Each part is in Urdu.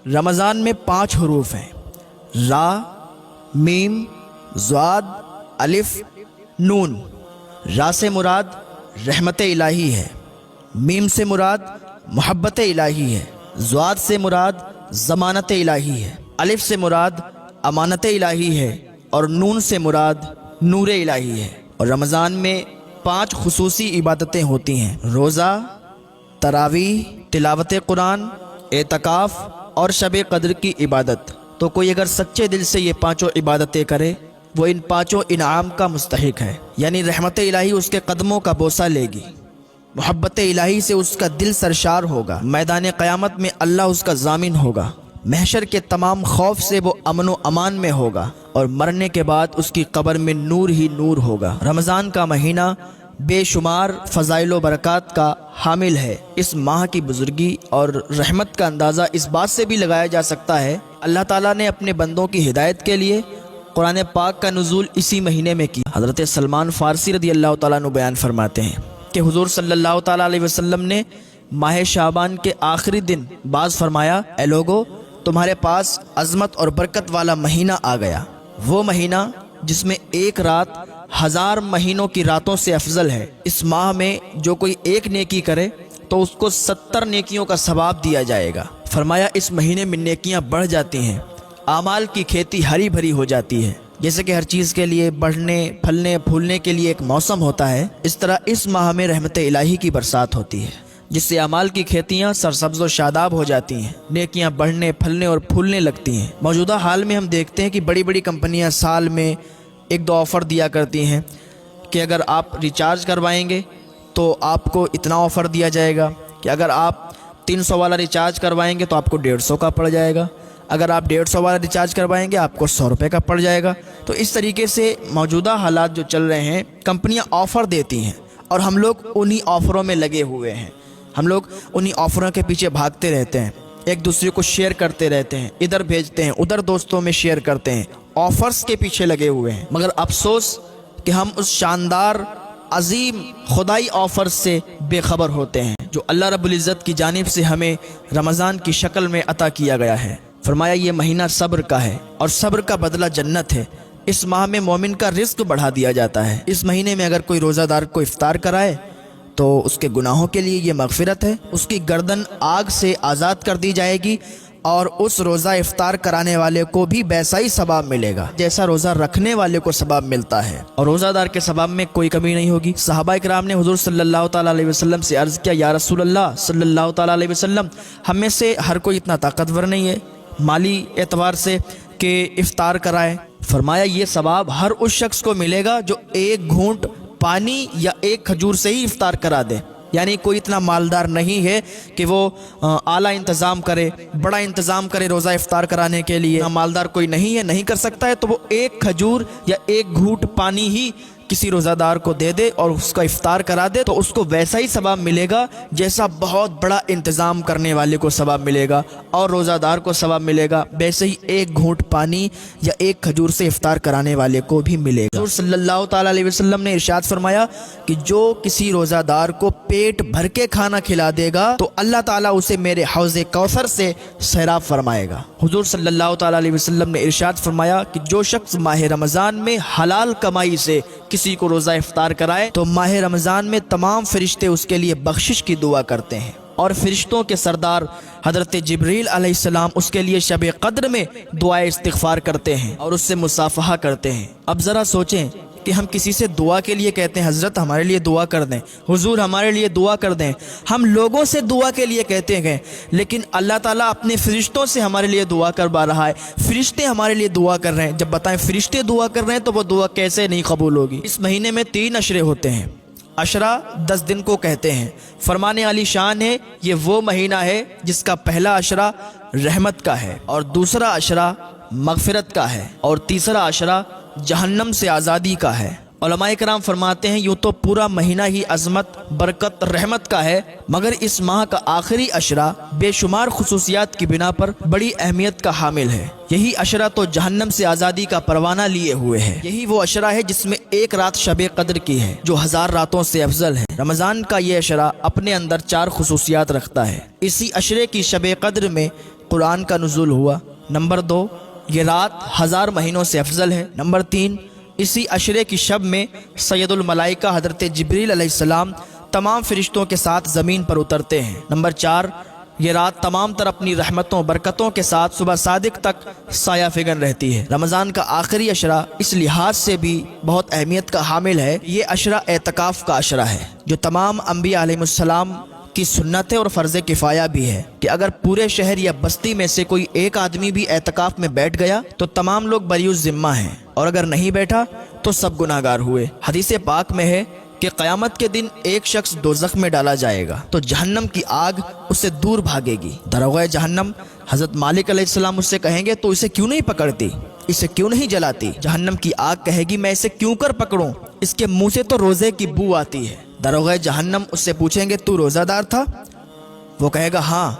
رمضان میں 5 حروف ہیں، را، میم، ضاد، الف، نون۔ را سے مراد رحمت الہی ہے، میم سے مراد محبت الہی ہے، ضاد سے مراد ضمانت الہی ہے، الف سے مراد امانت الہی ہے، اور نون سے مراد نور الہی ہے۔ اور رمضان میں 5 خصوصی عبادتیں ہوتی ہیں: روزہ، تراویح، تلاوت قرآن، اعتکاف اور شب قدر کی عبادت۔ تو کوئی اگر سچے دل سے یہ 5 عبادتیں کرے وہ ان 5 انعام کا مستحق ہے، یعنی رحمت الہی اس کے قدموں کا بوسہ لے گی، محبت الہی سے اس کا دل سرشار ہوگا، میدان قیامت میں اللہ اس کا ضامن ہوگا، محشر کے تمام خوف سے وہ امن و امان میں ہوگا، اور مرنے کے بعد اس کی قبر میں نور ہی نور ہوگا۔ رمضان کا مہینہ بے شمار فضائل و برکات کا حامل ہے۔ اس ماہ کی بزرگی اور رحمت کا اندازہ اس بات سے بھی لگایا جا سکتا ہے، اللہ تعالیٰ نے اپنے بندوں کی ہدایت کے لیے قرآن پاک کا نزول اسی مہینے میں کی۔ حضرت سلمان فارسی رضی اللہ تعالیٰ عنہ بیان فرماتے ہیں کہ حضور صلی اللہ تعالیٰ علیہ وسلم نے ماہ شعبان کے آخری دن باز فرمایا، اے لوگو، تمہارے پاس عظمت اور برکت والا مہینہ آ گیا، وہ مہینہ جس میں ایک رات 1000 مہینوں کی راتوں سے افضل ہے۔ اس ماہ میں جو کوئی ایک نیکی کرے تو اس کو 70 نیکیوں کا ثواب دیا جائے گا۔ فرمایا اس مہینے میں نیکیاں بڑھ جاتی ہیں، اعمال کی کھیتی ہری بھری ہو جاتی ہے۔ جیسے کہ ہر چیز کے لیے بڑھنے، پھلنے، پھولنے کے لیے ایک موسم ہوتا ہے، اس طرح اس ماہ میں رحمت الہی کی برسات ہوتی ہے، جس سے اعمال کی کھیتیاں سرسبز و شاداب ہو جاتی ہیں، نیکیاں بڑھنے، پھلنے اور پھولنے لگتی ہیں۔ موجودہ حال میں ہم دیکھتے ہیں کہ بڑی بڑی کمپنیاں سال میں 1-2 آفر دیا کرتی ہیں کہ اگر آپ ریچارج کروائیں گے تو آپ کو اتنا آفر دیا جائے گا، کہ اگر آپ 300 والا ریچارج کروائیں گے تو آپ کو 150 کا پڑ جائے گا، اگر آپ 150 والا ریچارج کروائیں گے آپ کو 100 روپے کا پڑ جائے گا۔ تو اس طریقے سے موجودہ حالات جو چل رہے ہیں، کمپنیاں آفر دیتی ہیں اور ہم لوگ انہی آفروں میں لگے ہوئے ہیں، ہم لوگ انہی آفروں کے پیچھے بھاگتے رہتے ہیں، ایک دوسرے کو شیئر کرتے رہتے ہیں، ادھر بھیجتے ہیں، ادھر دوستوں میں شیئر کرتے ہیں، آفرز کے پیچھے لگے ہوئے ہیں۔ مگر افسوس کہ ہم اس شاندار عظیم خدائی آفرز سے بے خبر ہوتے ہیں جو اللہ رب العزت کی جانب سے ہمیں رمضان کی شکل میں عطا کیا گیا ہے۔ فرمایا یہ مہینہ صبر کا ہے اور صبر کا بدلہ جنت ہے۔ اس ماہ میں مومن کا رزق بڑھا دیا جاتا ہے۔ اس مہینے میں اگر کوئی روزہ دار کو افطار کرائے تو اس کے گناہوں کے لیے یہ مغفرت ہے، اس کی گردن آگ سے آزاد کر دی جائے گی، اور اس روزہ افطار کرانے والے کو بھی ویسا ہی ثواب ملے گا جیسا روزہ رکھنے والے کو ثواب ملتا ہے، اور روزہ دار کے ثواب میں کوئی کمی نہیں ہوگی۔ صحابہ کرام نے حضور صلی اللہ تعالیٰ علیہ وسلم سے عرض کیا، یا رسول اللہ صلی اللہ تعالیٰ علیہ وسلم، ہم میں سے ہر کوئی اتنا طاقتور نہیں ہے مالی اعتبار سے کہ افطار کرائے۔ فرمایا یہ ثواب ہر اس شخص کو ملے گا جو 1 گھونٹ پانی یا 1 کھجور سے ہی افطار کرا دے، یعنی کوئی اتنا مالدار نہیں ہے کہ وہ اعلیٰ انتظام کرے، بڑا انتظام کرے روزہ افطار کرانے کے لیے، مالدار کوئی نہیں ہے، نہیں کر سکتا ہے، تو وہ 1 کھجور یا 1 گھونٹ پانی ہی کسی روزہ دار کو دے دے اور اس کا افطار کرا دے، تو اس کو ویسا ہی ثواب ملے گا جیسا بہت بڑا انتظام کرنے والے کو ثواب ملے گا، اور روزہ دار کو ثواب ملے گا ویسے ہی 1 گھونٹ پانی یا 1 کھجور سے افطار کرانے والے کو بھی ملے گا۔ حضور صلی اللہ تعالیٰ علیہ وسلم نے ارشاد فرمایا کہ جو کسی روزہ دار کو پیٹ بھر کے کھانا کھلا دے گا تو اللہ تعالیٰ اسے میرے حوض کوثر سے سیراب فرمائے گا۔ حضور صلی اللہ تعالیٰ علیہ وسلم نے ارشاد فرمایا کہ جو شخص ماہ رمضان میں حلال کمائی سے کسی کو روزہ افطار کرائے تو ماہ رمضان میں تمام فرشتے اس کے لیے بخشش کی دعا کرتے ہیں، اور فرشتوں کے سردار حضرت جبریل علیہ السلام اس کے لیے شب قدر میں دعائے استغفار کرتے ہیں اور اس سے مصافحہ کرتے ہیں۔ اب ذرا سوچیں کہ ہم کسی سے دعا کے لیے کہتے ہیں حضرت ہمارے لیے دعا کر دیں، حضور ہمارے لیے دعا کر دیں، ہم لوگوں سے دعا کے لیے کہتے ہیں، لیکن اللہ تعالیٰ اپنے فرشتوں سے ہمارے لیے دعا کروا رہا ہے، فرشتے ہمارے لیے دعا کر رہے ہیں۔ جب بتائیں فرشتے دعا کر رہے ہیں تو وہ دعا کیسے نہیں قبول ہوگی؟ اس مہینے میں 3 عشرے ہوتے ہیں، عشرہ 10 دن کو کہتے ہیں۔ فرمان علی شان ہے یہ وہ مہینہ ہے جس کا پہلا عشرہ رحمت کا ہے، اور دوسرا عشرہ مغفرت کا ہے، اور تیسرا عشرہ جہنم سے آزادی کا ہے۔ علماء کرام فرماتے ہیں یوں تو پورا مہینہ ہی عظمت، برکت، رحمت کا ہے، مگر اس ماہ کا آخری عشرہ بے شمار خصوصیات کی بنا پر بڑی اہمیت کا حامل ہے۔ یہی عشرہ تو جہنم سے آزادی کا پروانہ لیے ہوئے ہے۔ یہی وہ عشرہ ہے جس میں 1 رات شب قدر کی ہے جو 1000 راتوں سے افضل ہے۔ رمضان کا یہ عشرہ اپنے اندر 4 خصوصیات رکھتا ہے۔ اسی عشرے کی شب قدر میں قرآن کا نزول ہوا۔ نمبر 2، یہ رات 1000 مہینوں سے افضل ہے۔ نمبر 3، اسی عشرے کی شب میں سید الملائکہ حضرت جبریل علیہ السلام تمام فرشتوں کے ساتھ زمین پر اترتے ہیں۔ نمبر 4، یہ رات تمام تر اپنی رحمتوں برکتوں کے ساتھ صبح صادق تک سایہ فگن رہتی ہے۔ رمضان کا آخری عشرہ اس لحاظ سے بھی بہت اہمیت کا حامل ہے، یہ عشرہ اعتکاف کا عشرہ ہے، جو تمام انبیاء علیہ السلام کی سنت ہے اور فرض کفایہ بھی ہے کہ اگر پورے شہر یا بستی میں سے کوئی ایک آدمی بھی اعتکاف میں بیٹھ گیا تو تمام لوگ بری الذمہ ہیں، اور اگر نہیں بیٹھا تو سب گناہگار ہوئے۔ حدیث پاک میں ہے کہ قیامت کے دن ایک شخص دوزخ میں ڈالا جائے گا تو جہنم کی آگ اسے دور بھاگے گی۔ دروغہ جہنم حضرت مالک علیہ السلام اس سے کہیں گے تو اسے کیوں نہیں پکڑتی، اسے کیوں نہیں جلاتی؟ جہنم کی آگ کہے گی میں اسے کیوں کر پکڑوں، اس کے منہ سے تو روزے کی بو آتی ہے۔ دروغہ جہنم اس سے پوچھیں گے تو روزہ دار تھا؟ وہ کہے گا ہاں،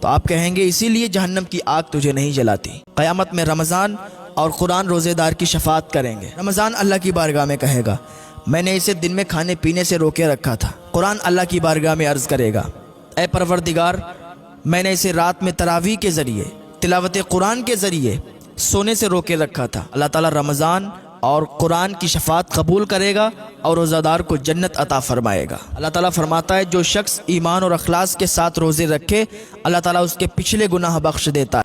تو آپ کہیں گے اسی لیے جہنم کی آگ تجھے نہیں جلاتی۔ قیامت میں رمضان اور قرآن روزے دار کی شفاعت کریں گے۔ رمضان اللہ کی بارگاہ میں کہے گا میں نے اسے دن میں کھانے پینے سے روکے رکھا تھا۔ قرآن اللہ کی بارگاہ میں عرض کرے گا اے پروردگار، میں نے اسے رات میں تراویح کے ذریعے، تلاوت قرآن کے ذریعے سونے سے روکے رکھا تھا۔ اللہ تعالیٰ رمضان اور قرآن کی شفاعت قبول کرے گا اور روزہ دار کو جنت عطا فرمائے گا۔ اللہ تعالیٰ فرماتا ہے جو شخص ایمان اور اخلاص کے ساتھ روزے رکھے اللہ تعالیٰ اس کے پچھلے گناہ بخش دیتا ہے۔